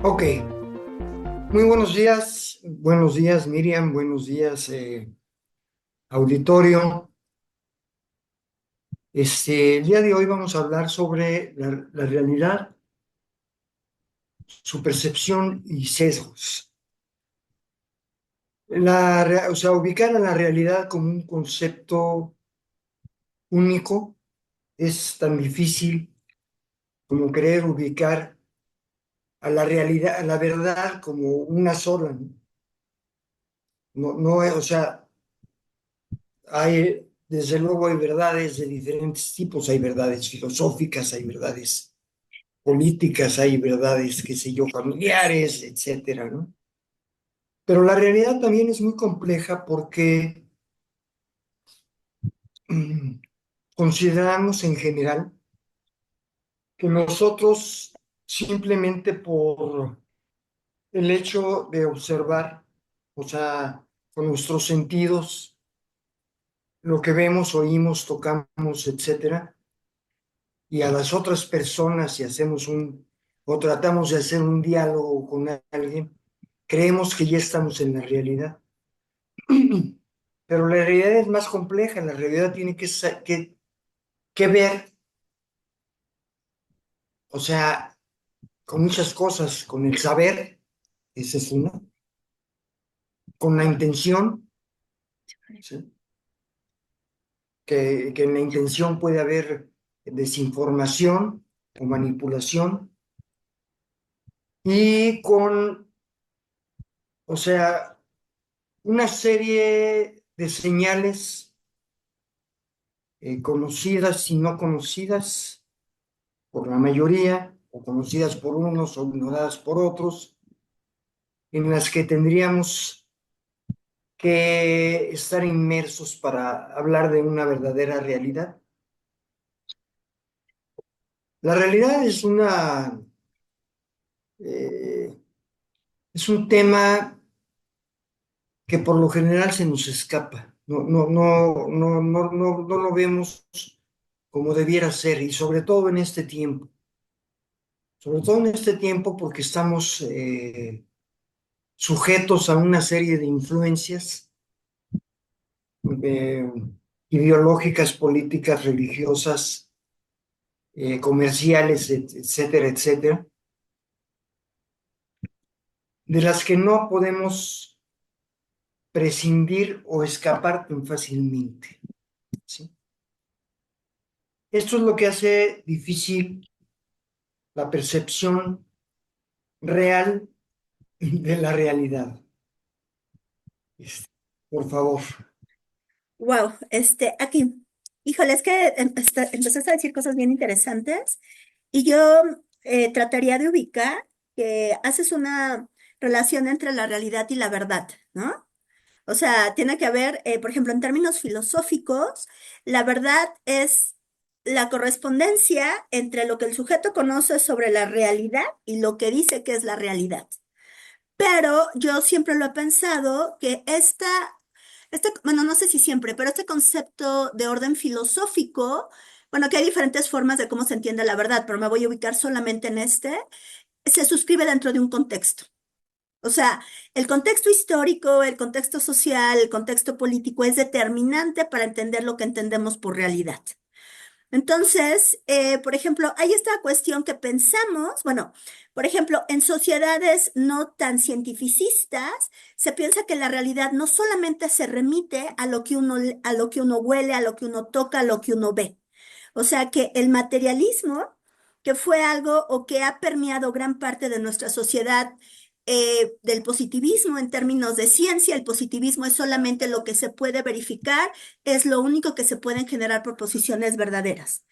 Ok, muy buenos días Miriam, buenos días auditorio. El día de hoy vamos a hablar sobre la realidad, su percepción y sesgos. O sea, ubicar a la realidad como un concepto único es tan difícil como querer ubicar a la realidad, a la verdad como una sola, ¿no? O sea, desde luego hay verdades de diferentes tipos, hay verdades filosóficas, hay verdades políticas, hay verdades, qué sé yo, familiares, etcétera, ¿no? Pero la realidad también es muy compleja porque mm, consideramos en general que nosotros simplemente por el hecho de observar, o sea, con nuestros sentidos, lo que vemos, oímos, tocamos, etcétera, y a las otras personas si hacemos o tratamos de hacer un diálogo con alguien, creemos que ya estamos en la realidad. Pero la realidad es más compleja, la realidad tiene que ver, o sea, con muchas cosas, con el saber, esa es una, con la intención, ¿sí? Que en la intención puede haber desinformación o manipulación, y con, o sea, una serie de señales conocidas y no conocidas por la mayoría, o conocidas por unos o ignoradas por otros, en las que tendríamos que estar inmersos para hablar de una verdadera realidad. La realidad eh, es un tema que por lo general se nos escapa. No lo vemos como debiera ser, y sobre todo en este tiempo porque estamos sujetos a una serie de influencias eh, ideológicas, políticas, religiosas, comerciales, etcétera, etcétera, de las que no podemos prescindir o escapar tan fácilmente, ¿sí? Esto es lo que hace difícil la percepción real de la realidad. Este, por favor. Wow, aquí, híjole, es que empezaste a decir cosas bien interesantes y yo trataría de ubicar que haces una relación entre la realidad y la verdad, ¿no? O sea, tiene que haber, por ejemplo, en términos filosóficos, la verdad es la correspondencia entre lo que el sujeto conoce sobre la realidad y lo que dice que es la realidad. Pero yo siempre lo he pensado que bueno, no sé si siempre, pero este concepto de orden filosófico, bueno, que hay diferentes formas de cómo se entiende la verdad, pero me voy a ubicar solamente en se suscribe dentro de un contexto. O sea, el contexto histórico, el contexto social, el contexto político es determinante para entender lo que entendemos por realidad. Entonces, por ejemplo, hay esta cuestión que pensamos, bueno, por ejemplo, en sociedades no tan cientificistas, se piensa que la realidad no solamente se remite a lo que uno huele, a lo que uno toca, a lo que uno ve. O sea, que el materialismo, que fue algo o que ha permeado gran parte de nuestra sociedad, del positivismo en términos de ciencia, el positivismo es solamente lo que se puede verificar, es lo único que se pueden generar proposiciones verdaderas.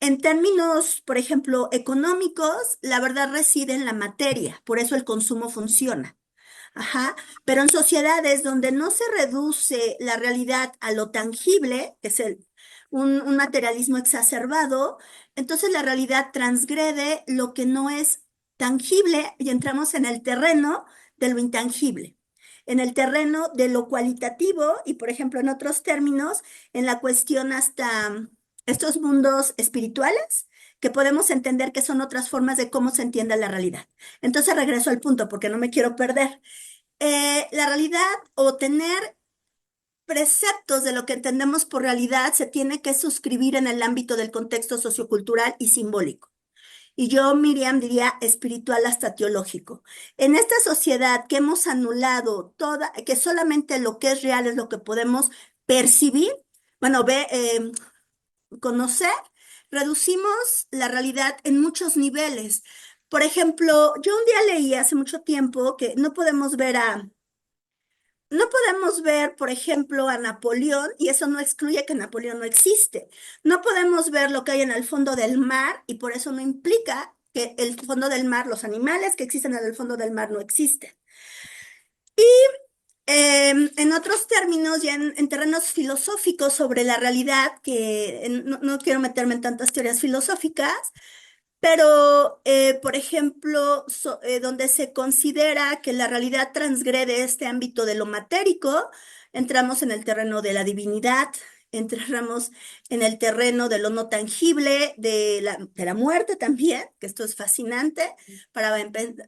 En términos, por ejemplo, económicos, la verdad reside en la materia, por eso el consumo funciona. Ajá, pero en sociedades donde no se reduce la realidad a lo tangible, que es un materialismo exacerbado, entonces la realidad transgrede lo que no es tangible y entramos en el terreno de lo intangible, en el terreno de lo cualitativo y, por ejemplo, en otros términos, en la cuestión hasta estos mundos espirituales que podemos entender que son otras formas de cómo se entiende la realidad. Entonces regreso al punto porque no me quiero perder. La realidad o tener preceptos de lo que entendemos por realidad se tiene que suscribir en el ámbito del contexto sociocultural y simbólico. Y yo, Miriam, diría espiritual hasta teológico. En esta sociedad que hemos anulado toda, que solamente lo que es real es lo que podemos percibir, bueno, conocer, reducimos la realidad en muchos niveles. Por ejemplo, yo un día leí hace mucho tiempo que no podemos ver, por ejemplo, a Napoleón, y eso no excluye que Napoleón no existe. No podemos ver lo que hay en el fondo del mar, y por eso no implica que el fondo del mar, los animales que existen en el fondo del mar no existen. En otros términos, ya en terrenos filosóficos sobre la realidad, no quiero meterme en tantas teorías filosóficas, pero, por ejemplo, donde se considera que la realidad transgrede este ámbito de lo matérico, entramos en el terreno de la divinidad, entramos en el terreno de lo no tangible, de la muerte también, que esto es fascinante para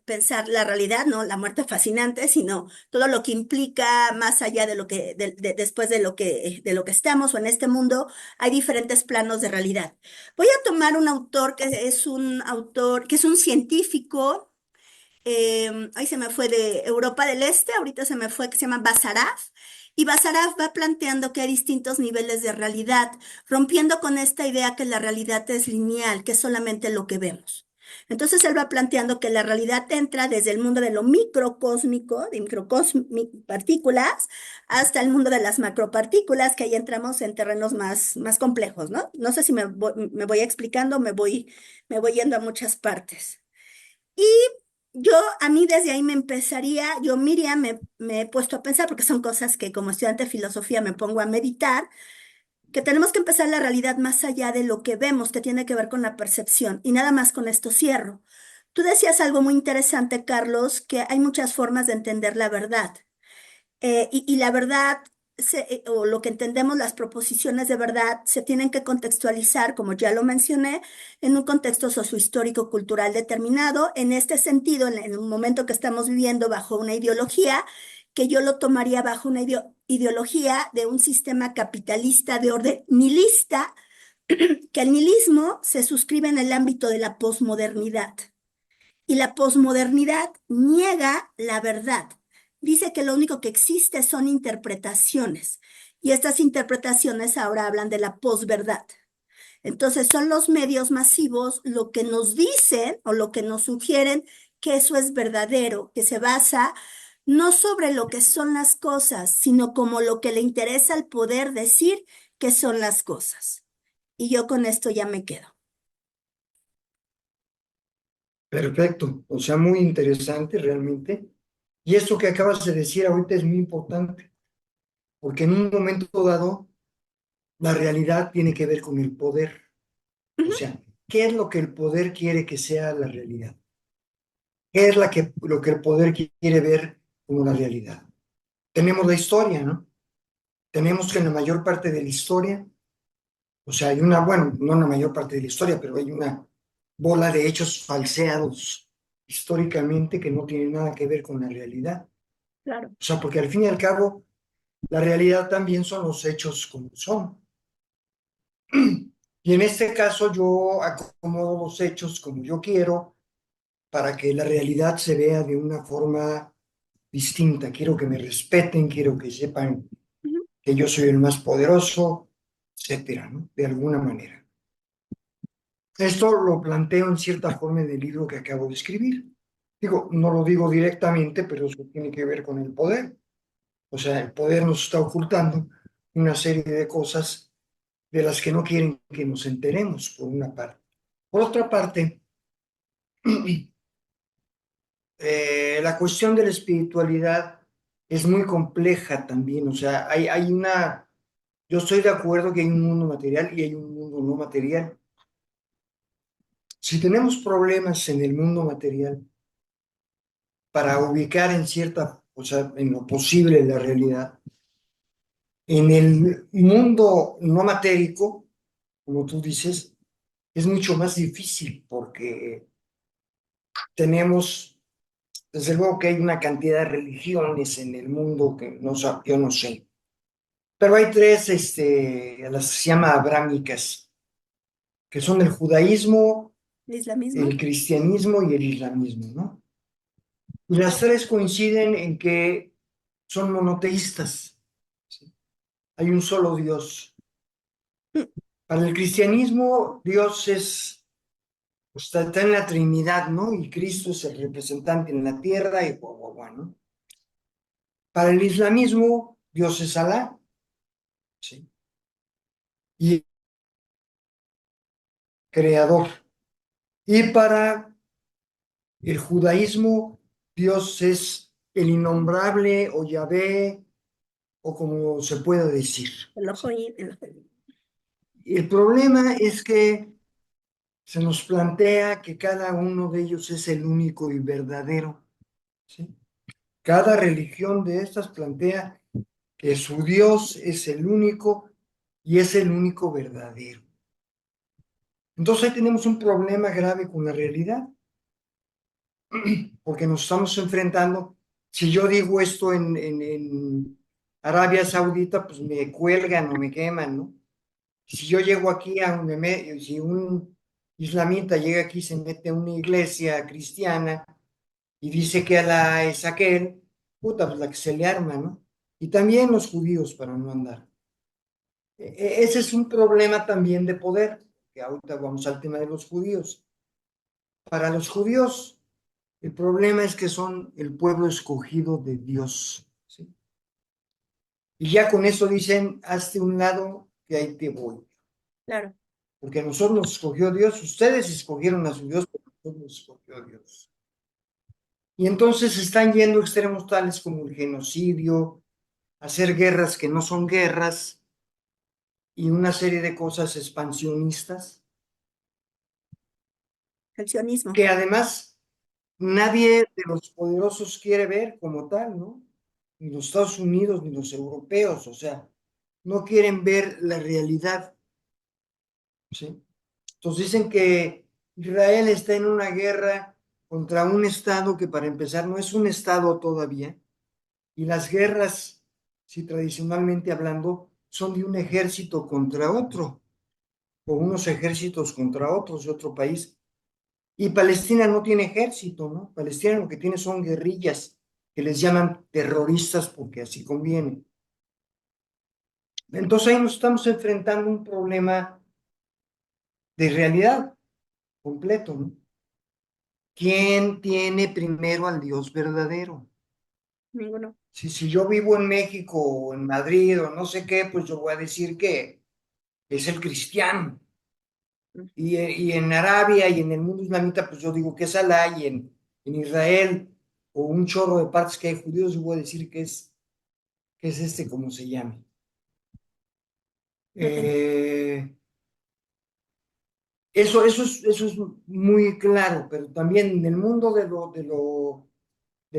pensar la realidad, no la muerte fascinante, sino todo lo que implica más allá de lo que, después de lo que estamos o en este mundo, hay diferentes planos de realidad. Voy a tomar un autor que es un científico, ahí se me fue de Europa del Este, ahorita se me fue, que se llama Basaraf, y Basaraf va planteando que hay distintos niveles de realidad, rompiendo con esta idea que la realidad es lineal, que es solamente lo que vemos. Entonces él va planteando que la realidad entra desde el mundo de lo microcósmico, de micropartículas, hasta el mundo de las macropartículas, que ahí entramos en terrenos más complejos, ¿no? No sé si me voy explicando, me voy yendo a muchas partes. Y yo, a mí desde ahí yo, Miriam, me he puesto a pensar, porque son cosas que como estudiante de filosofía me pongo a meditar, que tenemos que empezar la realidad más allá de lo que vemos, que tiene que ver con la percepción. Y nada más con esto cierro. Tú decías algo muy interesante, Carlos, que hay muchas formas de entender la verdad. Y la verdad, o lo que entendemos, las proposiciones de verdad, se tienen que contextualizar, como ya lo mencioné, en un contexto sociohistórico cultural determinado. En este sentido, en un momento que estamos viviendo bajo una ideología, que yo lo tomaría bajo una ideología de un sistema capitalista de orden nihilista, que el nihilismo se suscribe en el ámbito de la posmodernidad. Y la posmodernidad niega la verdad. Dice que lo único que existe son interpretaciones. Y estas interpretaciones ahora hablan de la posverdad. Entonces son los medios masivos lo que nos dicen o lo que nos sugieren que eso es verdadero, que se basa no sobre lo que son las cosas, sino como lo que le interesa al poder decir que son las cosas. Y yo con esto ya me quedo. Perfecto, o sea, muy interesante realmente. Y esto que acabas de decir ahorita es muy importante, porque en un momento dado la realidad tiene que ver con el poder. O Ujú, sea, ¿qué es lo que el poder quiere que sea la realidad? ¿Qué es lo que el poder quiere ver como la realidad? Tenemos la historia, ¿no? Tenemos que en la mayor parte de la historia, o sea, hay una, bueno, no en la mayor parte de la historia, pero hay una bola de hechos falseados históricamente que no tienen nada que ver con la realidad. claro. O sea, porque al fin y al cabo, la realidad también son los hechos como son. Y en este caso yo acomodo los hechos como yo quiero para que la realidad se vea de una forma distinta. Quiero que me respeten, quiero que sepan Ujú, que yo soy el más poderoso, etcétera, ¿no? De alguna manera. Esto lo planteo en cierta forma en el libro que acabo de escribir. Digo, no lo digo directamente, pero eso tiene que ver con el poder. O sea, el poder nos está ocultando una serie de cosas de las que no quieren que nos enteremos, por una parte. Por otra parte, la cuestión de la espiritualidad es muy compleja también. O sea, yo estoy de acuerdo que hay un mundo material y hay un mundo no material. Si tenemos problemas en el mundo material para ubicar en cierta, o sea, en lo posible la realidad, en el mundo no matérico, como tú dices, es mucho más difícil porque tenemos, desde luego que hay una cantidad de religiones en el mundo que no, yo no sé, pero hay tres, las que se llama abrámicas, que son el judaísmo, ¿El el islamismo? cristianismo y el islamismo, ¿no? Y las tres coinciden en que son monoteístas, ¿sí? Hay un solo Dios. Mm, Para el cristianismo, Dios es, pues, está en la Trinidad, ¿no? Y Cristo es el representante en la tierra y guau, guau, guau, ¿no? Para el islamismo, Dios es Alá, ¿sí? Y creador. Y para el judaísmo, Dios es el innombrable o Yahvé o como se pueda decir. el ojo ¿Sí? y el ojo. El problema es que se nos plantea que cada uno de ellos es el único y verdadero, ¿sí? Cada religión de estas plantea que su Dios es el único y es el único verdadero. Entonces ahí tenemos un problema grave con la realidad, porque nos estamos enfrentando. Si yo digo esto en Arabia Saudita, pues me cuelgan o me queman, ¿no? Si yo llego aquí si un islamita llega aquí y se mete a una iglesia cristiana y dice que Alá es aquel, puta, pues la que se le arma, ¿no? Y también los judíos para no andar. Ese es un problema también de poder, que ahorita vamos al tema de los judíos. Para los judíos, el problema es que son el pueblo escogido de Dios, ¿sí? Y ya con eso dicen, hazte un lado que ahí te voy. Claro, Porque a nosotros nos escogió Dios, ustedes escogieron a su Dios, pero a nosotros nos escogió Dios. Y entonces están yendo a extremos tales como el genocidio, hacer guerras que no son guerras y una serie de cosas expansionistas, el sionismo. que además nadie de los poderosos quiere ver como tal, ¿no? Ni los Estados Unidos ni los europeos, o sea, no quieren ver la realidad, ¿sí? Entonces dicen que Israel está en una guerra contra un Estado que para empezar no es un Estado todavía, y las guerras, si tradicionalmente hablando, son de un ejército contra otro, o unos ejércitos contra otros de otro país. Y Palestina no tiene ejército, ¿no? Palestina lo que tiene son guerrillas, que les llaman terroristas porque así conviene. Entonces ahí nos estamos enfrentando a un problema de realidad completo, ¿no? ¿Quién tiene primero al Dios verdadero? Ninguno. Si yo vivo en México o en Madrid o no sé qué, pues yo voy a decir que es el cristiano. Mm, Y en Arabia y en el mundo islamita, pues yo digo que es Alá, y en Israel o un chorro de partes que hay judíos, yo voy a decir que es como se llame. no tengo. Eh, eso es muy claro, pero también en el mundo de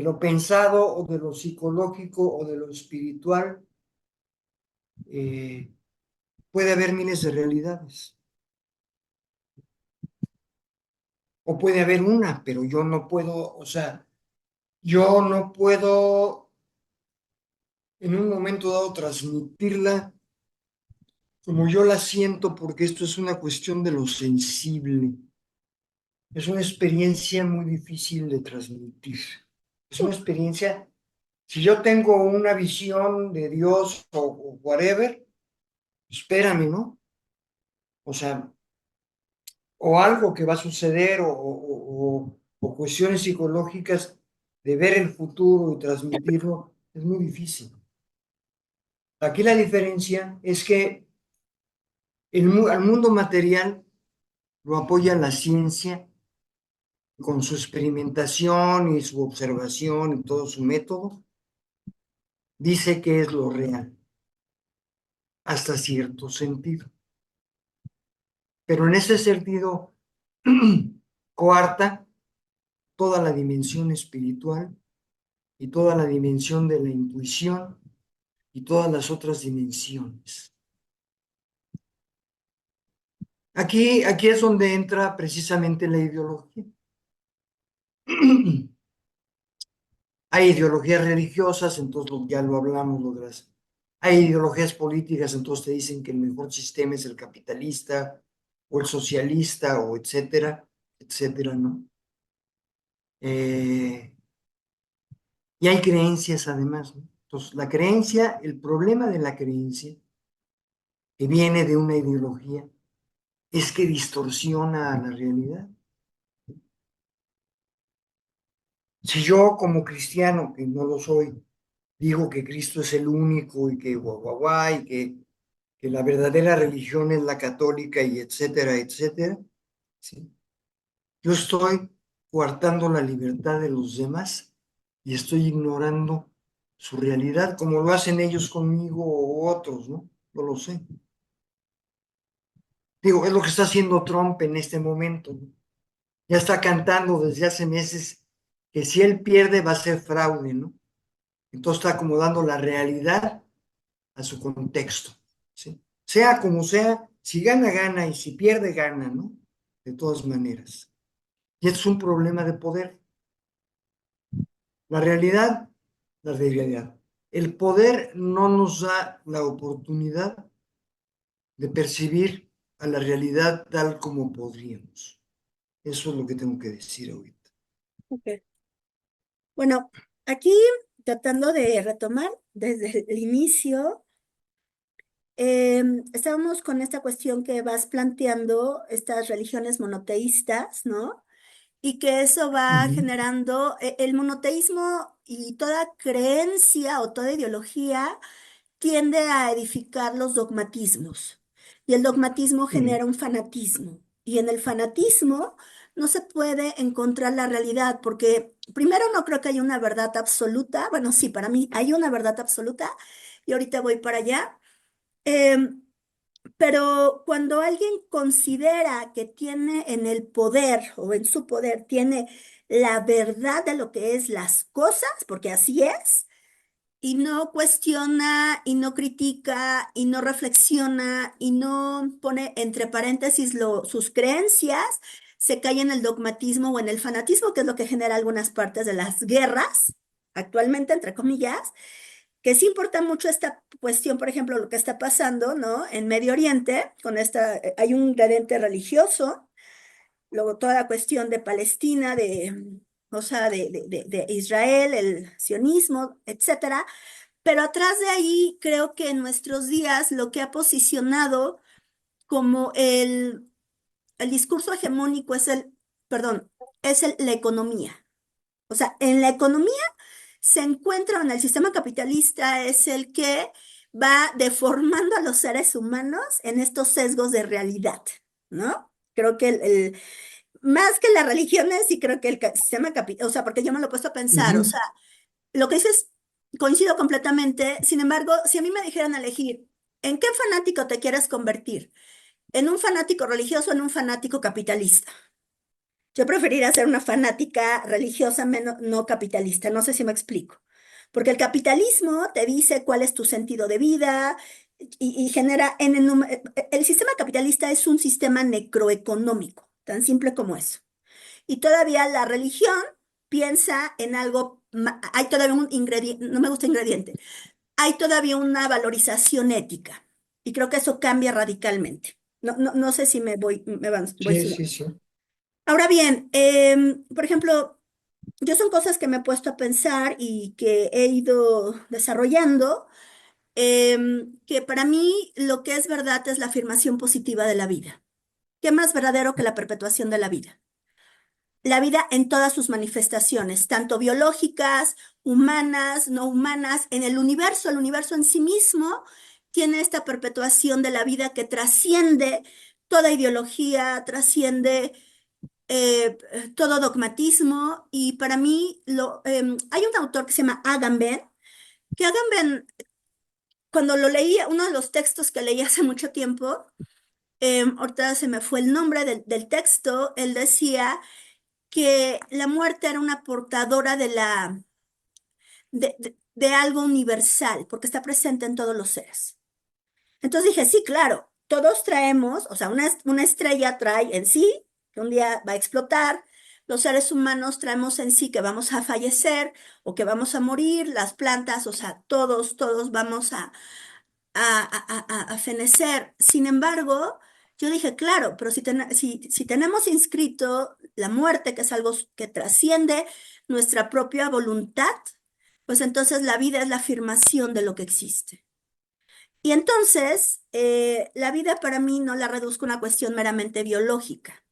lo pensado o de lo psicológico o de lo espiritual, eh, puede haber miles de realidades. O puede haber una, pero yo no puedo, o sea, yo no puedo en un momento dado transmitirla como yo la siento, porque esto es una cuestión de lo sensible. Es una experiencia muy difícil de transmitir. Es una experiencia, si yo tengo una visión de Dios o whatever, espérame, ¿no? O sea, o algo que va a suceder o cuestiones psicológicas de ver el futuro y transmitirlo, es muy difícil. Aquí la diferencia es que al mundo material lo apoya la ciencia con su experimentación y su observación y todo su método, dice que es lo real, hasta cierto sentido. Pero en ese sentido, coarta toda la dimensión espiritual y toda la dimensión de la intuición y todas las otras dimensiones. Aquí es donde entra precisamente la ideología. Hay ideologías religiosas, entonces ya lo hablamos, hay ideologías políticas, entonces te dicen que el mejor sistema es el capitalista o el socialista o etcétera, ¿no? Eh, y hay creencias además, ¿no? Entonces, la creencia, el problema de la creencia, que viene de una ideología, es que distorsiona la realidad. Si yo como cristiano, que no lo soy, digo que Cristo es el único y que guau, guau, guau, y que la verdadera religión es la católica y etcétera, ¿sí? Yo estoy coartando la libertad de los demás y estoy ignorando su realidad, como lo hacen ellos conmigo o otros, ¿no? No lo sé. Digo, es lo que está haciendo Trump en este momento, ¿no? Ya está cantando desde hace meses que si él pierde va a ser fraude, ¿no? Entonces está acomodando la realidad a su contexto, ¿sí? Sea como sea, si gana, gana y si pierde, gana, ¿no? De todas maneras. Y es un problema de poder. La realidad, la realidad. El poder no nos da la oportunidad de percibir a la realidad tal como podríamos. Eso es lo que tengo que decir ahorita. Ok. Bueno, aquí tratando de retomar desde el inicio, estábamos con esta cuestión que vas planteando, estas religiones monoteístas, ¿no? Y que eso va Ujú, generando el monoteísmo y toda creencia o toda ideología tiende a edificar los dogmatismos. Y el dogmatismo ujú, genera un fanatismo. Y en el fanatismo no se puede encontrar la realidad, porque primero no creo que haya una verdad absoluta. Bueno, sí, para mí hay una verdad absoluta y ahorita voy para allá. Em, pero cuando alguien considera que tiene en el poder o en su poder, tiene la verdad de lo que es las cosas, porque así es, y no cuestiona, y no critica, y no reflexiona, y no pone entre paréntesis sus creencias, se cae en el dogmatismo o en el fanatismo, que es lo que genera algunas partes de las guerras, actualmente, entre comillas, que sí importa mucho esta cuestión, por ejemplo, lo que está pasando, ¿no? En Medio Oriente, con esta, hay un ingrediente religioso, luego toda la cuestión de Palestina, o sea, de Israel, el sionismo, etcétera. Pero atrás de ahí, creo que en nuestros días lo que ha posicionado como el discurso hegemónico es perdón, la economía. O sea, en la economía se encuentra, en el sistema capitalista es el que va deformando a los seres humanos en estos sesgos de realidad, ¿no? Creo que más que las religiones, sí creo que el sistema capitalista, o sea, porque yo me lo he puesto a pensar, o ujú. sea, lo que dices, coincido completamente. Sin embargo, si a mí me dijeran elegir, ¿en qué fanático te quieres convertir? ¿En un fanático religioso o en un fanático capitalista? Yo preferiría ser una fanática religiosa, menos, no capitalista. No sé si me explico. Porque el capitalismo te dice cuál es tu sentido de vida y genera el sistema capitalista es un sistema necroeconómico, tan simple como eso. Y todavía la religión piensa en algo, hay todavía un ingrediente, no me gusta ingrediente, hay todavía una valorización ética. Y creo que eso cambia radicalmente. No sé si voy Sí, siguiendo. sí, sí. Ahora bien, por ejemplo, yo son cosas que me he puesto a pensar y que he ido desarrollando, que para mí lo que es verdad es la afirmación positiva de la vida. ¿Qué más verdadero que la perpetuación de la vida? La vida en todas sus manifestaciones, tanto biológicas, humanas, no humanas, en el universo en sí mismo tiene esta perpetuación de la vida que trasciende toda ideología, trasciende todo dogmatismo y para mí hay un autor que se llama Agamben, que Agamben, cuando lo leía, uno de los textos que leí hace mucho tiempo, ahorita se me fue el nombre del texto, él decía que la muerte era una portadora de algo universal, porque está presente en todos los seres. Entonces dije, sí, claro. todos traemos, o sea, una estrella trae en sí que un día va a explotar. Los seres humanos traemos en sí que vamos a fallecer o que vamos a morir, las plantas, o sea, todos vamos a fenecer. Sin embargo, yo dije, claro, pero si tenemos inscrito la muerte, que es algo que trasciende nuestra propia voluntad, pues entonces la vida es la afirmación de lo que existe. Y entonces, la vida para mí no la reduzco a una cuestión meramente biológica.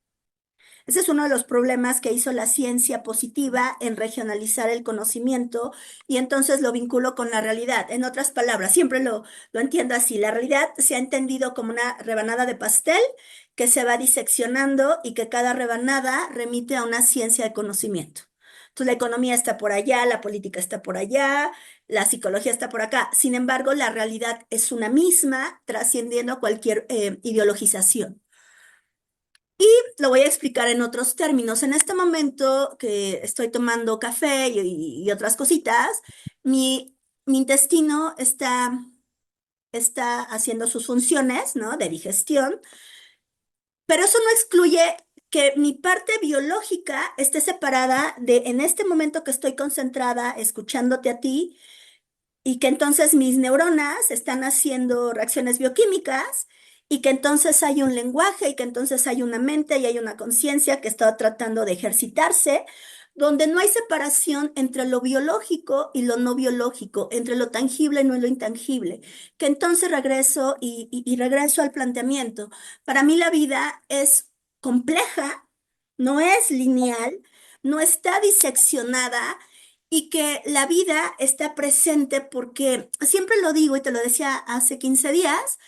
Ese es uno de los problemas que hizo la ciencia positiva en regionalizar el conocimiento y entonces lo vinculo con la realidad. En otras palabras, siempre lo entiendo así. La realidad se ha entendido como una rebanada de pastel que se va diseccionando y que cada rebanada remite a una ciencia de conocimiento. Entonces, la economía está por allá, la política está por allá, la psicología está por acá. Sin embargo, la realidad es una misma, trascendiendo cualquier ideologización. Lo voy a explicar en otros términos. En este momento que estoy tomando café y otras cositas, mi intestino está haciendo sus funciones, ¿no? De digestión, pero eso no excluye que mi parte biológica esté separada de, en este momento que estoy concentrada escuchándote a ti, y que entonces mis neuronas están haciendo reacciones bioquímicas y que entonces hay un lenguaje y que entonces hay una mente y hay una conciencia que está tratando de ejercitarse, donde no hay separación entre lo biológico y lo no biológico, entre lo tangible y no lo intangible, que entonces regreso y regreso al planteamiento. Para mí la vida es compleja, no es lineal, no está diseccionada y que la vida está presente porque siempre lo digo y te lo decía hace 15 días,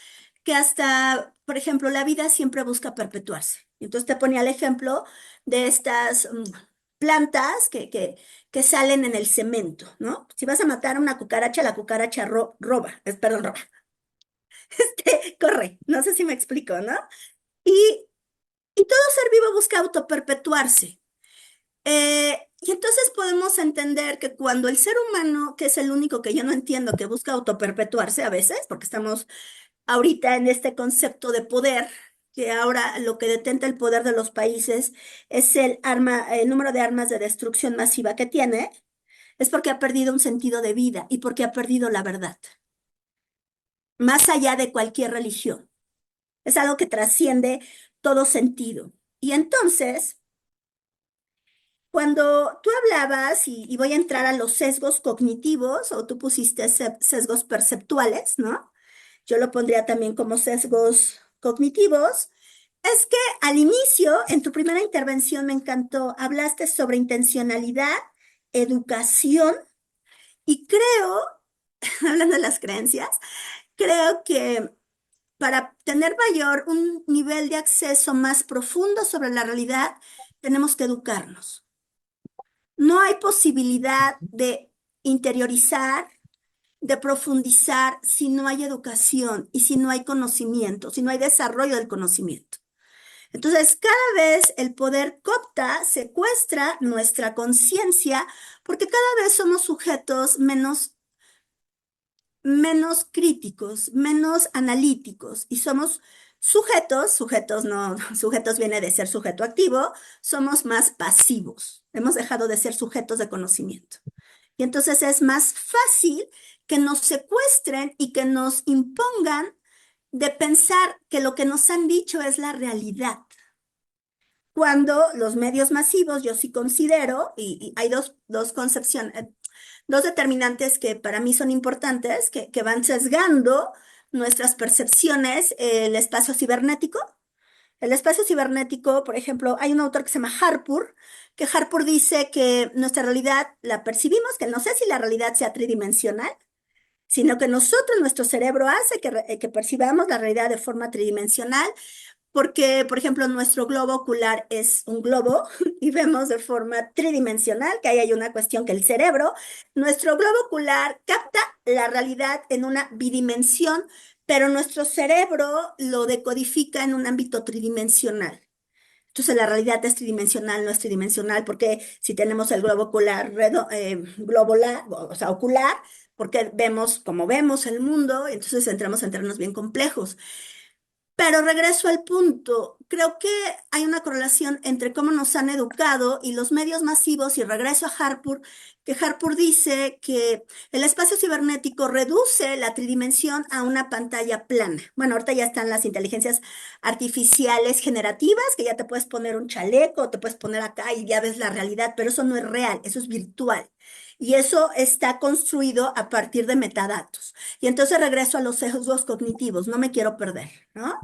que hasta, por ejemplo, la vida siempre busca perpetuarse. Entonces te ponía el ejemplo de estas plantas que salen en el cemento, ¿no? Si vas a matar a una cucaracha, la cucaracha roba, perdón, roba, corre, no sé si me explico, ¿no? Y, y todo ser vivo busca autoperpetuarse. Y entonces podemos entender que cuando el ser humano, que es el único que yo no entiendo, que busca autoperpetuarse a veces, porque estamos ahorita en este concepto de poder, que ahora lo que detenta el poder de los países es el número de armas de destrucción masiva que tiene, es porque ha perdido un sentido de vida y porque ha perdido la verdad, más allá de cualquier religión. Es algo que trasciende todo sentido. Y entonces, cuando tú hablabas, y voy a entrar a los sesgos cognitivos, o tú pusiste sesgos perceptuales, ¿no? Yo lo pondría también como sesgos cognitivos. Es que al inicio, en tu primera intervención, me encantó, hablaste sobre intencionalidad, educación, y creo, hablando de las creencias, creo que para tener un nivel de acceso más profundo sobre la realidad, tenemos que educarnos. No hay posibilidad de interiorizar, de profundizar si no hay educación y si no hay conocimiento, si no hay desarrollo del conocimiento. Entonces, cada vez el poder coopta, secuestra nuestra conciencia, porque cada vez somos sujetos menos críticos, menos analíticos y somos sujetos no, sujetos viene de ser sujeto activo, somos más pasivos. Hemos dejado de ser sujetos de conocimiento. Y entonces es más fácil que nos secuestren y que nos impongan de pensar que lo que nos han dicho es la realidad. Cuando los medios masivos, yo sí considero, y hay dos concepciones, dos determinantes que para mí son importantes, que van sesgando nuestras percepciones, el espacio cibernético. El espacio cibernético, por ejemplo, hay un autor que se llama Harpur, que Harpur dice que nuestra realidad la percibimos, que no sé si la realidad sea tridimensional, sino que nosotros, nuestro cerebro hace que percibamos la realidad de forma tridimensional, porque, por ejemplo, nuestro globo ocular es un globo y vemos de forma tridimensional, que ahí hay una cuestión que el cerebro, nuestro globo ocular capta la realidad en una bidimensión, pero nuestro cerebro lo decodifica en un ámbito tridimensional. Entonces la realidad es tridimensional, no es tridimensional, porque si tenemos el globo ocular, globular, o sea, ocular, porque vemos como vemos el mundo, entonces entramos en terrenos bien complejos. Pero regreso al punto, creo que hay una correlación entre cómo nos han educado y los medios masivos, y regreso a Harpur, que Harpur dice que el espacio cibernético reduce la tridimensión a una pantalla plana. Bueno, ahorita ya están las inteligencias artificiales generativas, que ya te puedes poner un chaleco, te puedes poner acá y ya ves la realidad, pero eso no es real, eso es virtual. Y eso está construido a partir de metadatos. Y entonces regreso a los sesgos cognitivos, no me quiero perder, ¿no?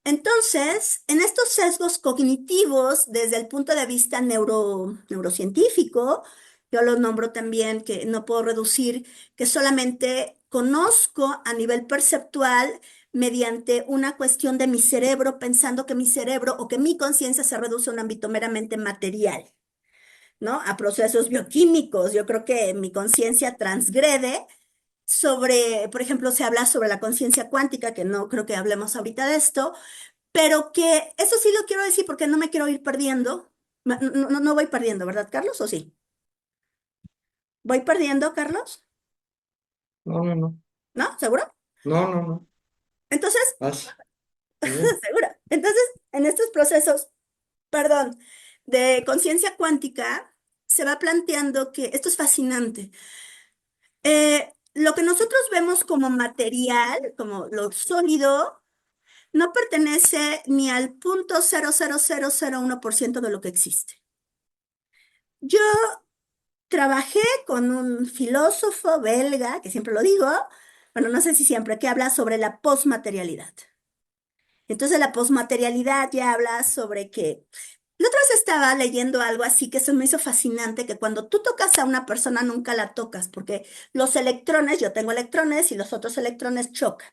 Entonces, en estos sesgos cognitivos, desde el punto de vista neurocientífico, yo los nombro también que no puedo reducir, que solamente conozco a nivel perceptual mediante una cuestión de mi cerebro, pensando que mi cerebro o que mi conciencia se reduce a un ámbito meramente material, ¿no? A procesos bioquímicos. Yo creo que mi conciencia transgrede sobre, por ejemplo, se habla sobre la conciencia cuántica, que no creo que hablemos ahorita de esto, pero que eso sí lo quiero decir porque no me quiero ir perdiendo. No voy perdiendo, ¿verdad, Carlos? ¿O sí? ¿Voy perdiendo, Carlos? No, no, no. ¿No? ¿Seguro? No, no, no. Entonces, Vas. Bien. seguro. Entonces, en estos procesos, perdón, de conciencia cuántica, se va planteando que esto es fascinante. Lo que nosotros vemos como material, como lo sólido, no pertenece ni al 0.00001% de lo que existe. Yo trabajé con un filósofo belga, que siempre lo digo, bueno, no sé si siempre, que habla sobre la posmaterialidad. Entonces la posmaterialidad ya habla sobre que... La otra vez estaba leyendo algo así que se me hizo fascinante, que cuando tú tocas a una persona nunca la tocas, porque los electrones, yo tengo electrones y los otros electrones chocan.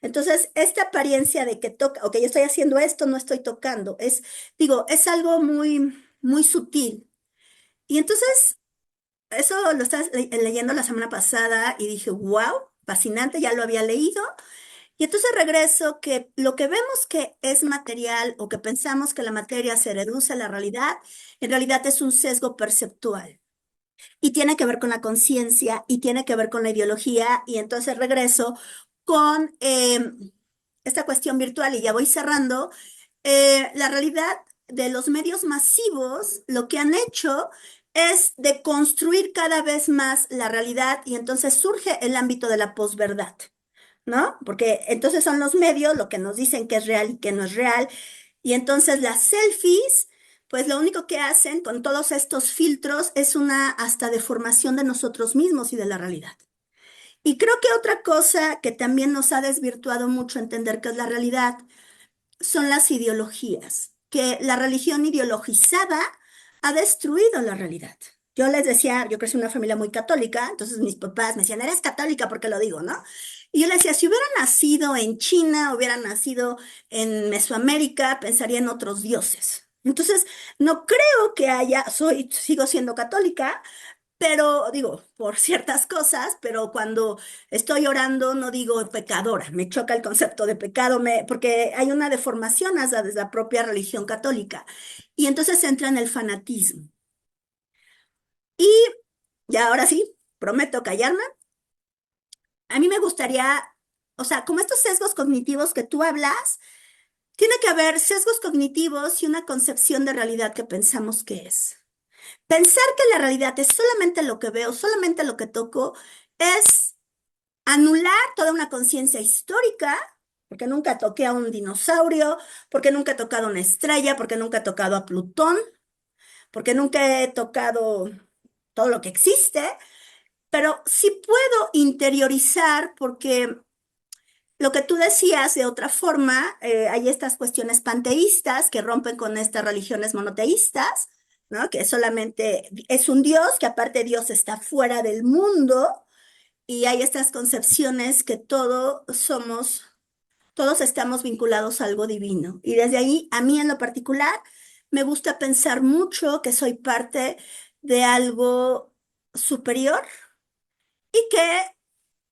Entonces, esta apariencia de que toca, ok, yo estoy haciendo esto, no estoy tocando, es, digo, es algo muy sutil. Y entonces eso lo estaba leyendo la semana pasada y dije, wow, fascinante, ya lo había leído. Y entonces regreso que lo que vemos que es material o que pensamos que la materia se reduce a la realidad, en realidad es un sesgo perceptual. Y tiene que ver con la conciencia y tiene que ver con la ideología. Y entonces regreso con esta cuestión virtual y ya voy cerrando. La realidad de los medios masivos, lo que han hecho es de construir cada vez más la realidad y entonces surge el ámbito de la posverdad, ¿no? Porque entonces son los medios lo que nos dicen que es real y que no es real. Y entonces las selfies, pues lo único que hacen con todos estos filtros es una hasta deformación de nosotros mismos y de la realidad. Y creo que otra cosa que también nos ha desvirtuado mucho entender qué es la realidad son las ideologías, que la religión ideologizada ha destruido la realidad. Yo les decía, yo crecí en una familia muy católica, entonces mis papás me decían, eres católica porque lo digo, ¿no? Y yo les decía, si hubiera nacido en China, hubiera nacido en Mesoamérica, pensaría en otros dioses. Entonces, no creo que sigo siendo católica, pero digo, por ciertas cosas, pero cuando estoy orando no digo pecadora, me choca el concepto de pecado, porque hay una deformación hasta desde la propia religión católica. Y entonces entra en el fanatismo. Y ya ahora sí, prometo callarme. A mí me gustaría, o sea, como estos sesgos cognitivos que tú hablas, tiene que haber sesgos cognitivos y una concepción de realidad que pensamos que es. Pensar que la realidad es solamente lo que veo, solamente lo que toco, es anular toda una conciencia histórica, porque nunca toqué a un dinosaurio, porque nunca he tocado una estrella, porque nunca he tocado a Plutón, porque nunca he tocado todo lo que existe, pero sí puedo interiorizar porque lo que tú decías de otra forma, hay estas cuestiones panteístas que rompen con estas religiones monoteístas, ¿no? Que solamente es un Dios, que aparte Dios está fuera del mundo, y hay estas concepciones que todos estamos vinculados a algo divino. Y desde ahí, a mí en lo particular, me gusta pensar mucho que soy parte de algo superior y que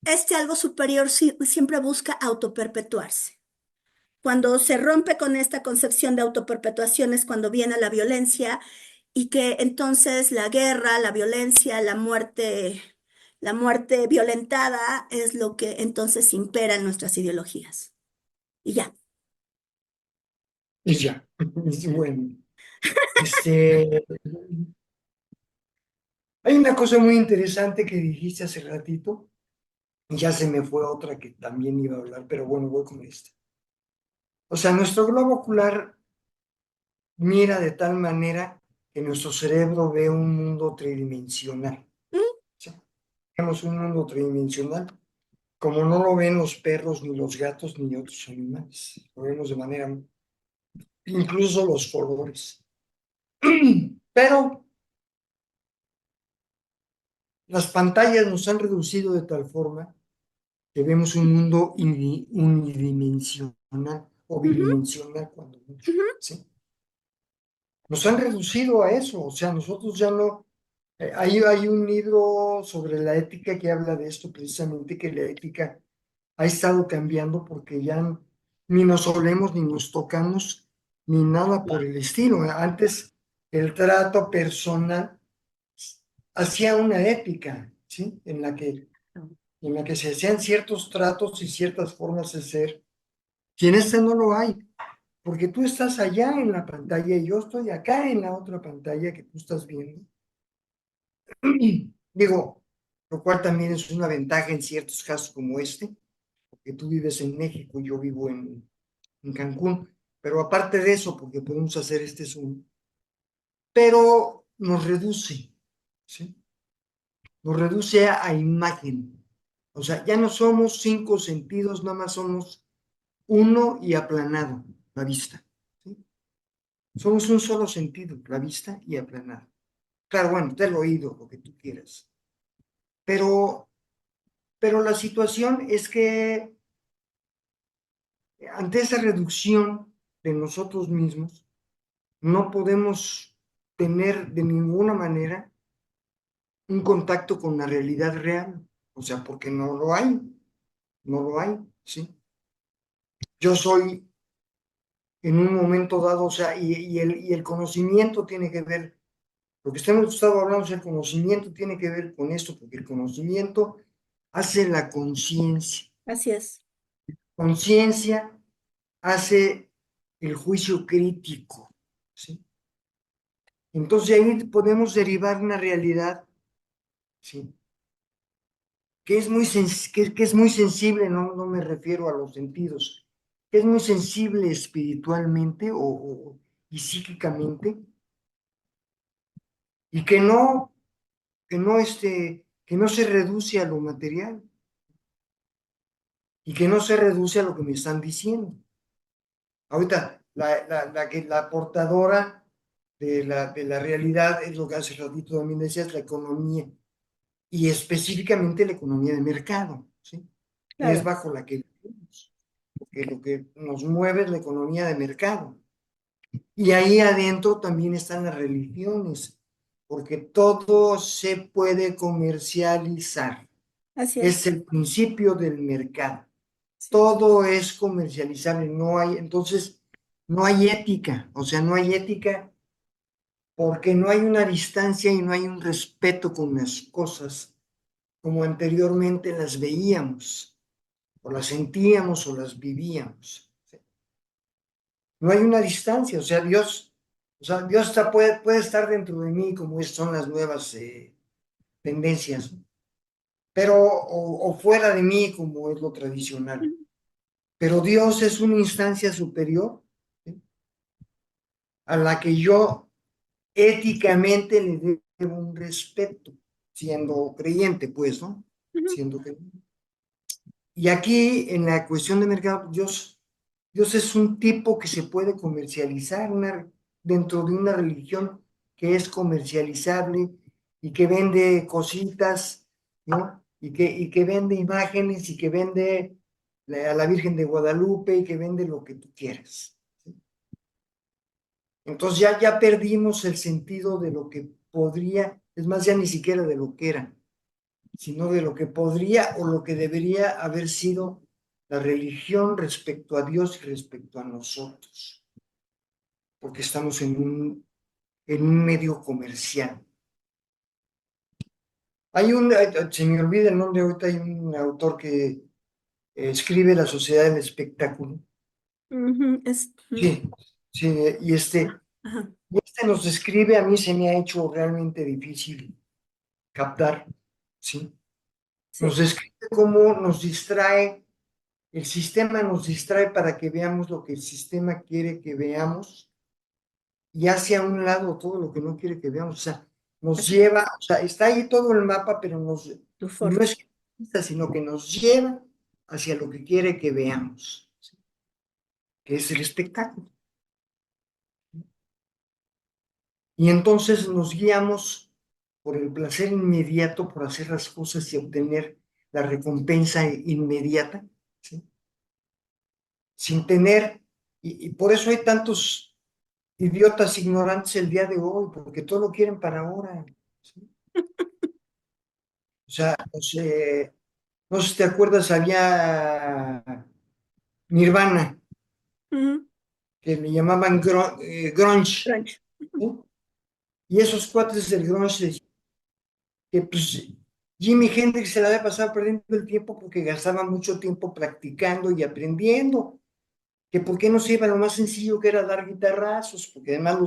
este algo superior siempre busca autoperpetuarse. Cuando se rompe con esta concepción de autoperpetuación es cuando viene la violencia y que entonces la guerra, la violencia, la muerte violentada es lo que entonces impera en nuestras ideologías. Y ya. y ya. Es bueno. Este, hay una cosa muy interesante que dijiste hace ratito, y ya se me fue otra que también iba a hablar, pero bueno, voy con esta. O sea, nuestro globo ocular mira de tal manera que nuestro cerebro ve un mundo tridimensional. Mm, ¿Sí? Vemos un mundo tridimensional como no lo ven los perros, ni los gatos, ni otros animales. Lo vemos de manera, incluso los colores. Pero las pantallas nos han reducido de tal forma que vemos un mundo unidimensional o ujú, bidimensional cuando mucho, ujú. ¿sí? Nos han reducido a eso, o sea, nosotros ya no. Hay un libro sobre la ética que habla de esto precisamente, que la ética ha estado cambiando porque ya ni nos olemos, ni nos tocamos, ni nada por el estilo. Antes el trato personal hacía una ética, ¿sí? En la que se hacían ciertos tratos y ciertas formas de ser, y en este no lo hay, porque tú estás allá en la pantalla y yo estoy acá en la otra pantalla que tú estás viendo. Digo, lo cual también es una ventaja en ciertos casos como este, porque tú vives en México y yo vivo en Cancún, pero aparte de eso, porque podemos hacer este Zoom, pero nos reduce, ¿sí? Nos reduce a imagen. O sea, ya no somos cinco sentidos, nada más somos uno y aplanado, la vista, ¿sí? Somos un solo sentido, la vista y aplanado. Claro, bueno, te el oído, lo que tú quieras. Pero, pero la situación es que ante esa reducción de nosotros mismos, no podemos tener de ninguna manera un contacto con la realidad real. O sea, porque no lo hay, no lo hay, ¿sí? Yo soy en un momento dado, o sea, y el conocimiento tiene que ver, lo que hemos estado hablando, o sea, el conocimiento tiene que ver con esto, porque el conocimiento hace la conciencia. Así es. Conciencia hace el juicio crítico, ¿sí? Entonces ahí podemos derivar una realidad, ¿sí? Que es muy sensible, no me refiero a los sentidos, que es muy sensible espiritualmente y psíquicamente, y que no se reduce a lo material y que no se reduce a lo que me están diciendo. Ahorita, la portadora de la realidad es lo que hace ratito también decías, la economía, y específicamente la economía de mercado, ¿sí? Que es Claro. bajo la que vivimos, porque lo que nos mueve es la economía de mercado. Y ahí adentro también están las religiones, porque todo se puede comercializar. Así Es es. el principio del mercado. Así es. Todo es comercializable, entonces, no hay ética, o sea, no hay ética porque no hay una distancia y no hay un respeto con las cosas como anteriormente las veíamos, o las sentíamos o las vivíamos. No hay una distancia, o sea, Dios puede estar dentro de mí como son las nuevas tendencias, ¿no? Pero, o fuera de mí como es lo tradicional. Pero Dios es una instancia superior, ¿sí? A la que yo éticamente le debo un respeto, siendo creyente, pues, ¿no? Ujú. Siendo creyente. Y aquí, en la cuestión de mercado, Dios es un tipo que se puede comercializar dentro de una religión que es comercializable y que vende cositas, ¿no? Y que vende imágenes y que vende a la Virgen de Guadalupe y que vende lo que tú quieras, ¿sí? Entonces ya perdimos el sentido de lo que podría, es más, ya ni siquiera de lo que era, sino de lo que podría o lo que debería haber sido la religión respecto a Dios y respecto a nosotros, porque estamos en un medio comercial. Se me olvida el nombre ahorita, hay un autor que escribe La Sociedad del Espectáculo. Ujú, Sí, Sí, y Ajá, nos describe, a mí se me ha hecho realmente difícil captar, ¿sí? Nos sí, describe cómo nos distrae, el sistema nos distrae para que veamos lo que el sistema quiere que veamos y hace a un lado todo lo que no quiere que veamos. O sea, nos así, lleva, o sea, está ahí todo el mapa, pero tu no Ford. es que exista, sino que nos lleva hacia lo que quiere que veamos, ¿sí? Que es el espectáculo. Y entonces nos guiamos por el placer inmediato, por hacer las cosas y obtener la recompensa inmediata, ¿sí? Sin tener, y por eso hay tantos idiotas ignorantes el día de hoy, porque todo lo quieren para ahora, ¿sí? O sea, no sé si te acuerdas, había Nirvana, Ujú, que le llamaban grunge, Ranch. ¿sí? Y esos cuates del grunge, que pues Jimi Hendrix se la había pasado perdiendo el tiempo porque gastaba mucho tiempo practicando y aprendiendo, que por qué no se iba a lo más sencillo que era dar guitarrazos, porque además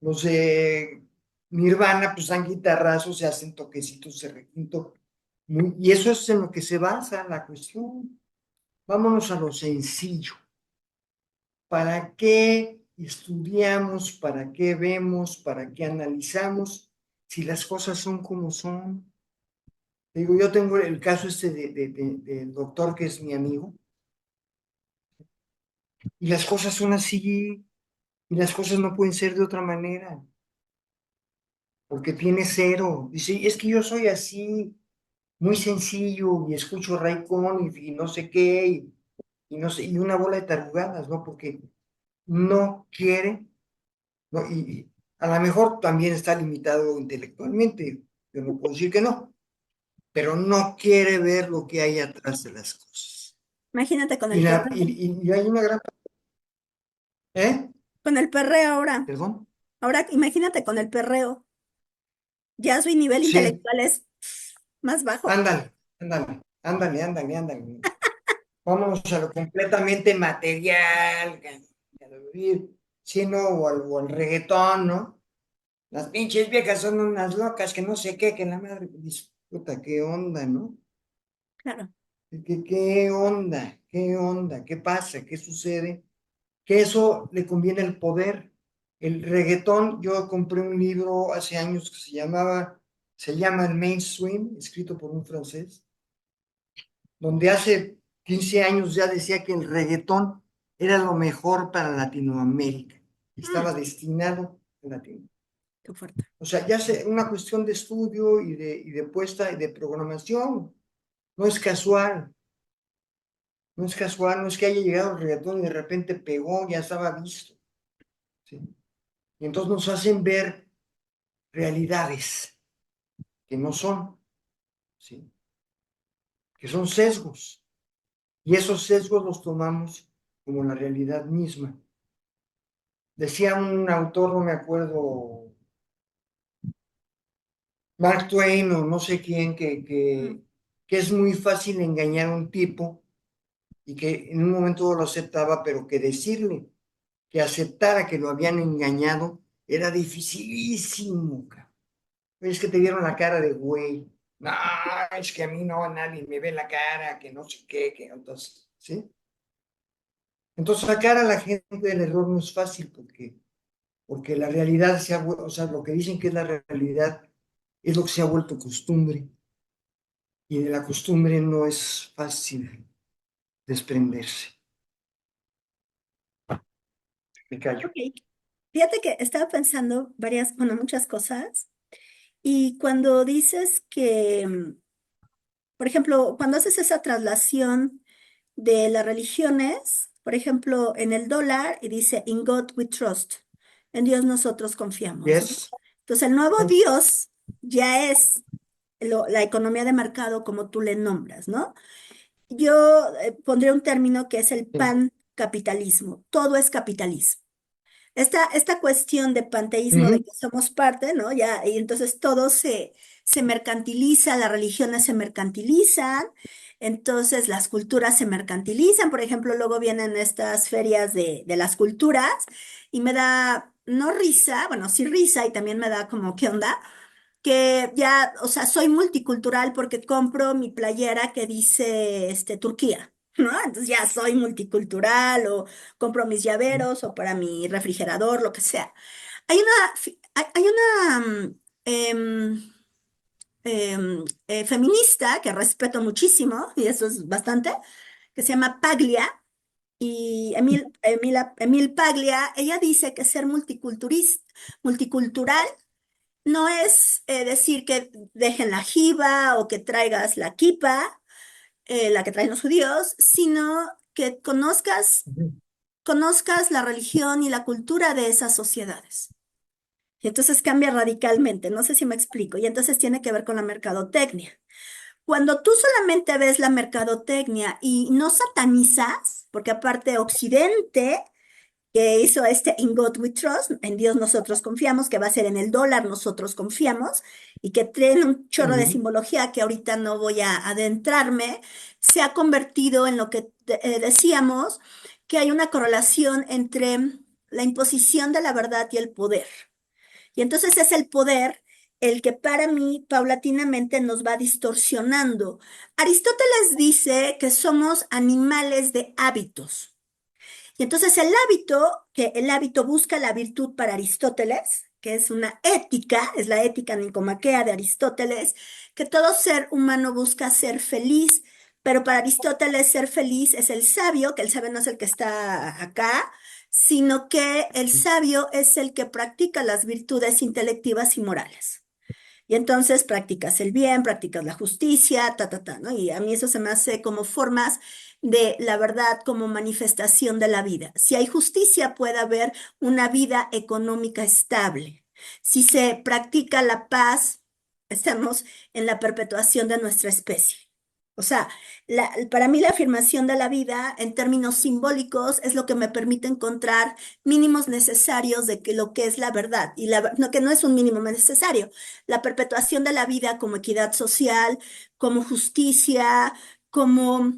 los de Nirvana pues dan guitarrazos, se hacen toquecitos de requinto, y eso es en lo que se basa la cuestión. Vámonos a lo sencillo. ¿Para qué estudiamos? ¿Para qué vemos? ¿Para qué analizamos? Si las cosas son como son. Digo, yo tengo el caso del doctor que es mi amigo, y las cosas son así, y las cosas no pueden ser de otra manera, porque tiene cero. Dice, es que yo soy así, muy sencillo, y escucho Ray Conniff y no sé qué, y no sé, y una bola de tarugadas, ¿no? Porque no quiere, ¿no? Y a lo mejor también está limitado intelectualmente, yo no puedo decir que no, pero no quiere ver lo que hay atrás de las cosas. Imagínate con Y, el la, perreo. y hay una gran... ¿Eh? Con el perreo ahora. ¿Perdón? Ahora imagínate con el perreo. Ya su nivel Sí, intelectual es más bajo. ándale, ándale, ándale, ándale, ándale. Vámonos a lo completamente material, a lo vivir, sino o al reggaetón, ¿no? Las pinches viejas son unas locas que no sé qué, que la madre disputa, qué onda, ¿no? Claro. ¿Qué onda? ¿Qué onda? ¿Qué pasa? ¿Qué sucede? Que eso le conviene el poder. El reggaetón, yo compré un libro hace años que se llama El Mainstream, escrito por un francés, donde hace 15 años ya decía que el reggaetón era lo mejor para Latinoamérica. Estaba Mm, destinado a Latinoamérica. qué fuerte. O sea, ya es una cuestión de estudio y de puesta y de programación. No es casual, no es casual, no es que haya llegado el reggaetón y de repente pegó, ya estaba visto, ¿sí? Y entonces nos hacen ver realidades que no son, ¿sí? Que son sesgos. Y esos sesgos los tomamos como la realidad misma. Decía un autor, no me acuerdo, Mark Twain o no sé quién, Mm, que es muy fácil engañar a un tipo y que en un momento lo aceptaba, pero que decirle que aceptara que lo habían engañado era dificilísimo, cabrón. Es que te vieron la cara de güey. No, es que a mí no, nadie me ve la cara, que no sé qué, que entonces, ¿sí? Entonces sacar a la gente del error no es fácil porque la realidad o sea, lo que dicen que es la realidad es lo que se ha vuelto costumbre y de la costumbre no es fácil desprenderse. Me callo. ok. Fíjate que estaba pensando bueno, muchas cosas. Y cuando dices que, por ejemplo, cuando haces esa traslación de las religiones, por ejemplo, en el dólar, y dice, In God we trust, en Dios nosotros confiamos, ¿no? Yes. Entonces, el nuevo Dios ya es la economía de mercado como tú le nombras, ¿no? Yo pondría un término que es el Sí. pancapitalismo. Todo es capitalismo. esta cuestión de panteísmo de Ujú, que somos parte, ¿no? Ya, y entonces todo se mercantiliza, las religiones se mercantilizan, entonces las culturas se mercantilizan, por ejemplo, luego vienen estas ferias de las culturas y me da, no risa, bueno, sí risa y también me da como, ¿qué onda? Que ya, o sea, soy multicultural porque compro mi playera que dice, Turquía, ¿no? Entonces ya soy multicultural o compro mis llaveros o para mi refrigerador, lo que sea. Hay una feminista que respeto muchísimo, y eso es bastante, que se llama Paglia, y Emil Paglia, ella dice que ser multicultural no es decir que dejen la jiba o que traigas la kipa, la que traen los judíos, sino que ujú. conozcas la religión y la cultura de esas sociedades. Y entonces cambia radicalmente, no sé si me explico, y entonces tiene que ver con la mercadotecnia. Cuando tú solamente ves la mercadotecnia y no satanizas, porque aparte Occidente que hizo In God We Trust, en Dios nosotros confiamos, que va a ser en el dólar nosotros confiamos, y que tiene un chorro de Ujú, simbología que ahorita no voy a adentrarme, se ha convertido en lo que decíamos, que hay una correlación entre la imposición de la verdad y el poder. Y entonces es el poder el que para mí paulatinamente nos va distorsionando. Aristóteles dice que somos animales de hábitos. Y entonces el hábito busca la virtud para Aristóteles, que es una ética, es la ética nicomaquea de Aristóteles, que todo ser humano busca ser feliz, pero para Aristóteles ser feliz es el sabio, que el sabio no es el que está acá, sino que el sabio es el que practica las virtudes intelectivas y morales. Y entonces practicas el bien, practicas la justicia, ¿no? Y a mí eso se me hace como formas de la verdad como manifestación de la vida. Si hay justicia, puede haber una vida económica estable. Si se practica la paz, estamos en la perpetuación de nuestra especie. O sea, para mí la afirmación de la vida en términos simbólicos es lo que me permite encontrar mínimos necesarios de que lo que es la verdad y no, que no es un mínimo necesario, la perpetuación de la vida como equidad social, como justicia, como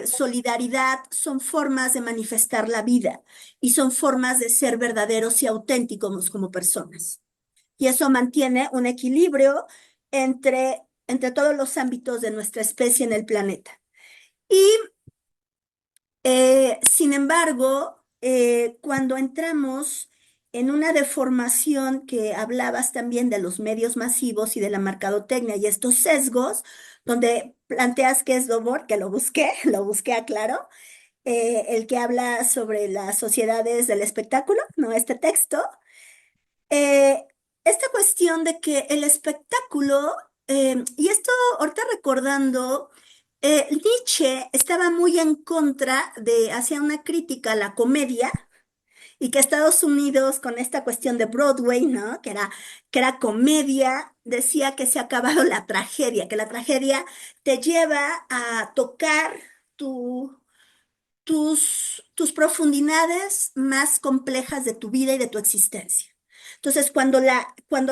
solidaridad, son formas de manifestar la vida y son formas de ser verdaderos y auténticos como personas. Y eso mantiene un equilibrio entre todos los ámbitos de nuestra especie en el planeta. Y sin embargo, cuando entramos en una deformación que hablabas también de los medios masivos y de la mercadotecnia y estos sesgos, donde planteas que es Dobor, que lo busqué, lo busqué, aclaro, el que habla sobre las sociedades del espectáculo, ¿no? Este texto, eh, esta cuestión de que el espectáculo, y esto ahorita recordando, Nietzsche estaba muy en contra hacía una crítica a la comedia y que Estados Unidos con esta cuestión de Broadway, ¿no? Que era comedia, decía que se ha acabado la tragedia, que la tragedia te lleva a tocar tu tus profundidades más complejas de tu vida y de tu existencia. Entonces, cuando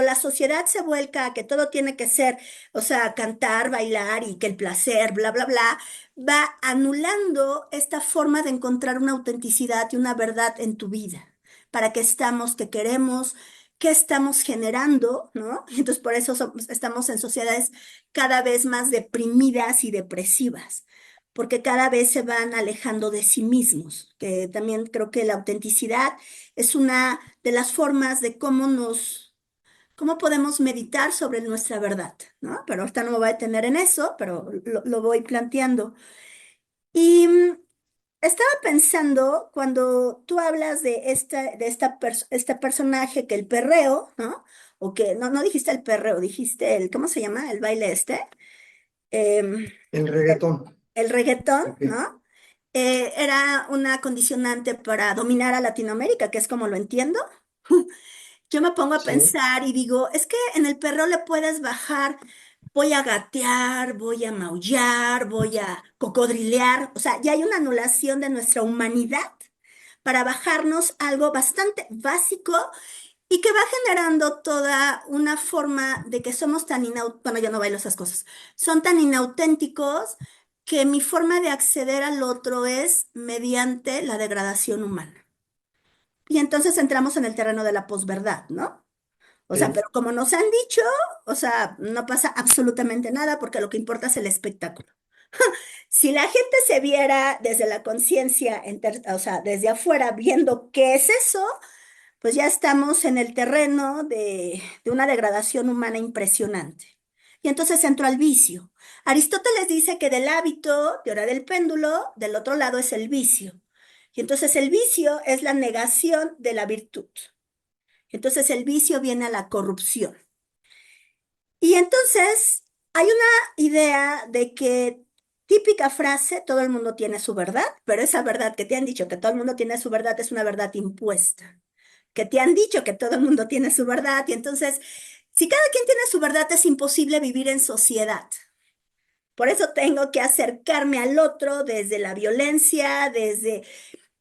la sociedad se vuelca a que todo tiene que ser, o sea, cantar, bailar y que el placer, bla, bla, bla, va anulando esta forma de encontrar una autenticidad y una verdad en tu vida. ¿Para qué estamos, qué queremos, qué estamos generando, ¿no? Entonces, por eso estamos en sociedades cada vez más deprimidas y depresivas porque cada vez se van alejando de sí mismos, que también creo que la autenticidad es una de las formas de cómo podemos meditar sobre nuestra verdad, ¿no? Pero ahorita no me voy a detener en eso, pero lo voy planteando. Y estaba pensando cuando tú hablas este personaje que el perreo, ¿no? O que no dijiste el perreo, dijiste ¿cómo se llama? El baile este. Em, El reggaetón. el reggaetón, Ok. ¿no? Era una condicionante para dominar a Latinoamérica, que es como lo entiendo. Yo me pongo a Sí. pensar y digo, es que en el perro le puedes bajar, voy a gatear, voy a maullar, voy a cocodrilear, o sea, ya hay una anulación de nuestra humanidad para bajarnos algo bastante básico y que va generando toda una forma de que somos tan bueno, yo no bailo esas cosas, son tan inauténticos que mi forma de acceder al otro es mediante la degradación humana. Y entonces entramos en el terreno de la posverdad, ¿no? O sea, Sí. pero como nos han dicho, o sea, no pasa absolutamente nada porque lo que importa es el espectáculo. Si la gente se viera desde la conciencia, o sea, desde afuera, viendo qué es eso, pues ya estamos en el terreno de una degradación humana impresionante. Y entonces entró al vicio. Aristóteles dice que del hábito, de hora del péndulo, del otro lado es el vicio. Y entonces el vicio es la negación de la virtud. Entonces el vicio viene a la corrupción. Y entonces hay una idea de que típica frase, todo el mundo tiene su verdad, pero esa verdad que te han dicho que todo el mundo tiene su verdad es una verdad impuesta, que te han dicho que todo el mundo tiene su verdad y entonces, si cada quien tiene su verdad, es imposible vivir en sociedad. Por eso tengo que acercarme al otro desde la violencia, desde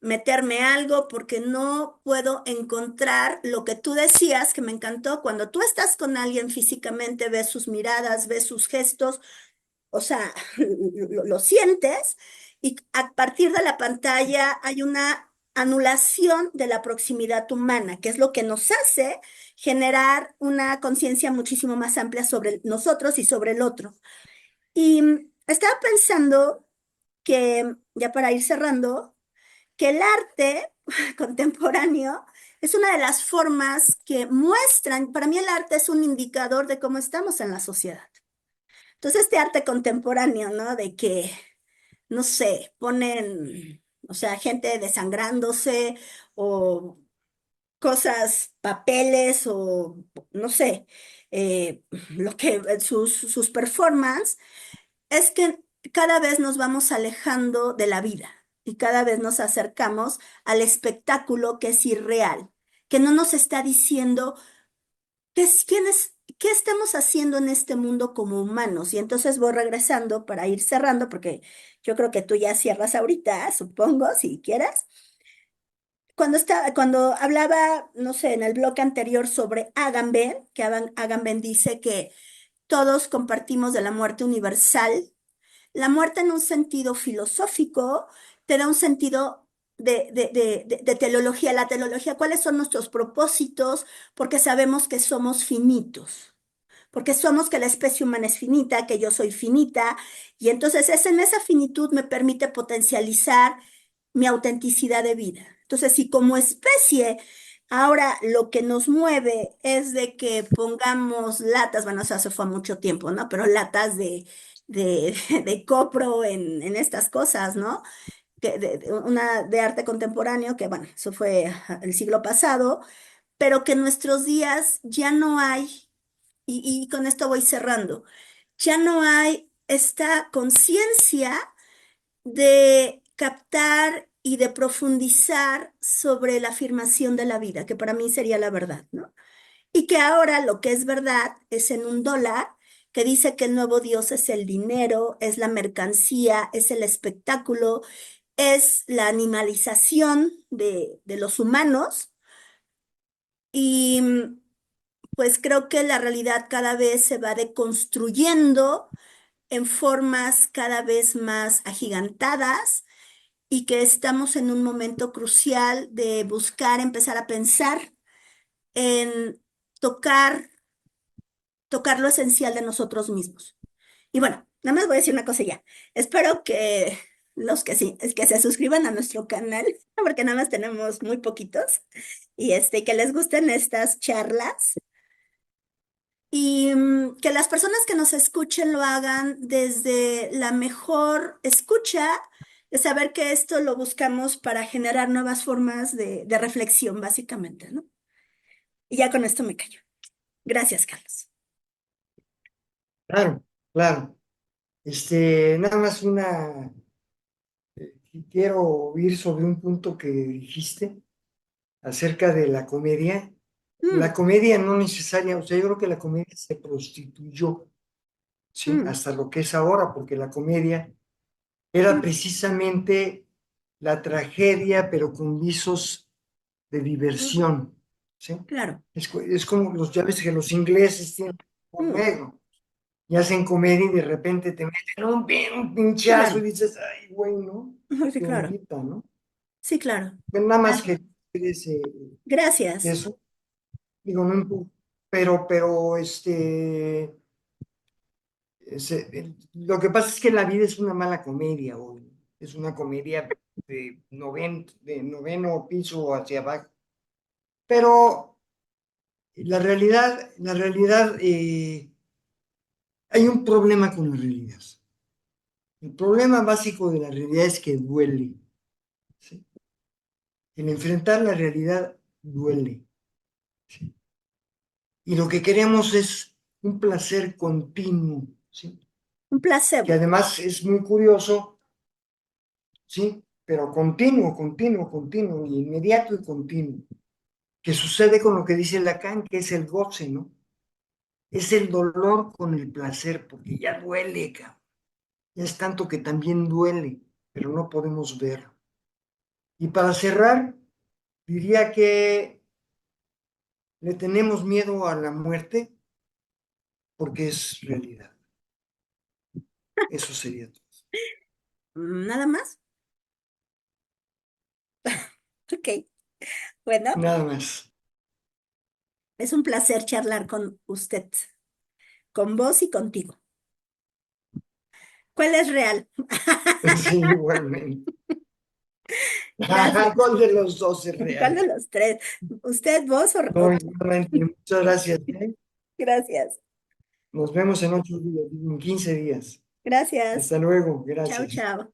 meterme algo, porque no puedo encontrar lo que tú decías, que me encantó, cuando tú estás con alguien físicamente, ves sus miradas, ves sus gestos, o sea, lo sientes y a partir de la pantalla hay una anulación de la proximidad humana, que es lo que nos hace generar una conciencia muchísimo más amplia sobre nosotros y sobre el otro. Y estaba pensando que, ya para ir cerrando, que el arte contemporáneo es una de las formas que muestran, para mí el arte es un indicador de cómo estamos en la sociedad. Entonces, este arte contemporáneo, ¿no? De que, no sé, ponen, o sea, gente desangrándose o cosas, papeles o, no sé, lo que, sus performances, es que cada vez nos vamos alejando de la vida y cada vez nos acercamos al espectáculo que es irreal, que no nos está diciendo qué estamos haciendo en este mundo como humanos. Y entonces voy regresando para ir cerrando, porque yo creo que tú ya cierras ahorita, supongo, si quieres. Cuando hablaba, no sé, en el bloque anterior sobre Agamben, que Agamben dice que todos compartimos de la muerte universal. La muerte en un sentido filosófico te da un sentido de teleología. La teleología, ¿cuáles son nuestros propósitos? Porque sabemos que somos finitos, porque somos que la especie humana es finita, que yo soy finita, y entonces en esa finitud me permite potencializar mi autenticidad de vida. Entonces, si como especie ahora lo que nos mueve es de que pongamos latas, bueno, eso fue mucho tiempo, ¿no? Pero latas de copro en estas cosas, ¿no? Una de arte contemporáneo, que bueno, eso fue el siglo pasado, pero que en nuestros días ya no hay, y con esto voy cerrando, ya no hay esta conciencia de captar y de profundizar sobre la afirmación de la vida, que para mí sería la verdad, ¿no? Y que ahora lo que es verdad es en un dólar que dice que el nuevo Dios es el dinero, es la mercancía, es el espectáculo, es la animalización de los humanos. Y pues creo que la realidad cada vez se va deconstruyendo en formas cada vez más agigantadas y que estamos en un momento crucial de buscar empezar a pensar en tocar, tocar lo esencial de nosotros mismos. Y bueno, nada más voy a decir una cosa ya. Espero que los que sí, es que se suscriban a nuestro canal, porque nada más tenemos muy poquitos, y que les gusten estas charlas. Y que las personas que nos escuchen lo hagan desde la mejor escucha, de saber que esto lo buscamos para generar nuevas formas de reflexión, básicamente, ¿no? Y ya con esto me callo. Gracias, Carlos. Claro, claro. Nada más quiero ir sobre un punto que dijiste acerca de la comedia. La Mm, comedia no necesaria, o sea, yo creo que la comedia se prostituyó, ¿sí? mm, Hasta lo que es ahora, porque la comedia era mm, precisamente la tragedia, pero con visos de Mm, diversión, ¿sí? claro. Es como ya ves que los ingleses tienen humor Mm, negro y hacen comedia y de repente te meten un pinchazo y claro. dices, ay, güey, ¿no? Sí, Qué claro. ondita, ¿no? Sí, claro. Pues nada Ah, más que ese, gracias. eso, digo, no, pero lo que pasa es que la vida es una mala comedia hoy, es una comedia de noveno piso hacia abajo, pero la realidad, hay un problema con la realidad. El problema básico de la realidad es que duele, ¿sí? El enfrentar la realidad duele, ¿sí? Y lo que queremos es un placer continuo, ¿sí? Un Que placebo. además es muy curioso, ¿sí? Pero continuo, continuo, continuo, y inmediato y continuo. Que sucede con lo que dice Lacan, que es el goce, ¿no? Es el dolor con el placer, porque ya duele, cabrón. Ya es tanto que también duele, pero no podemos verlo. Y para cerrar, diría que le tenemos miedo a la muerte porque es realidad. Eso sería todo. Nada más. Ok. Bueno, Nada más. es un placer charlar con usted, con vos y contigo. ¿Cuál es real? Sí, igualmente. Gracias. ¿Cuál de los dos es ¿Cuál de real? los tres? ¿Usted, vos No, igualmente. Muchas gracias, ¿eh? Gracias. Nos vemos en 8 días, en 15 días. Gracias. Hasta luego. Chao, Gracias. chao.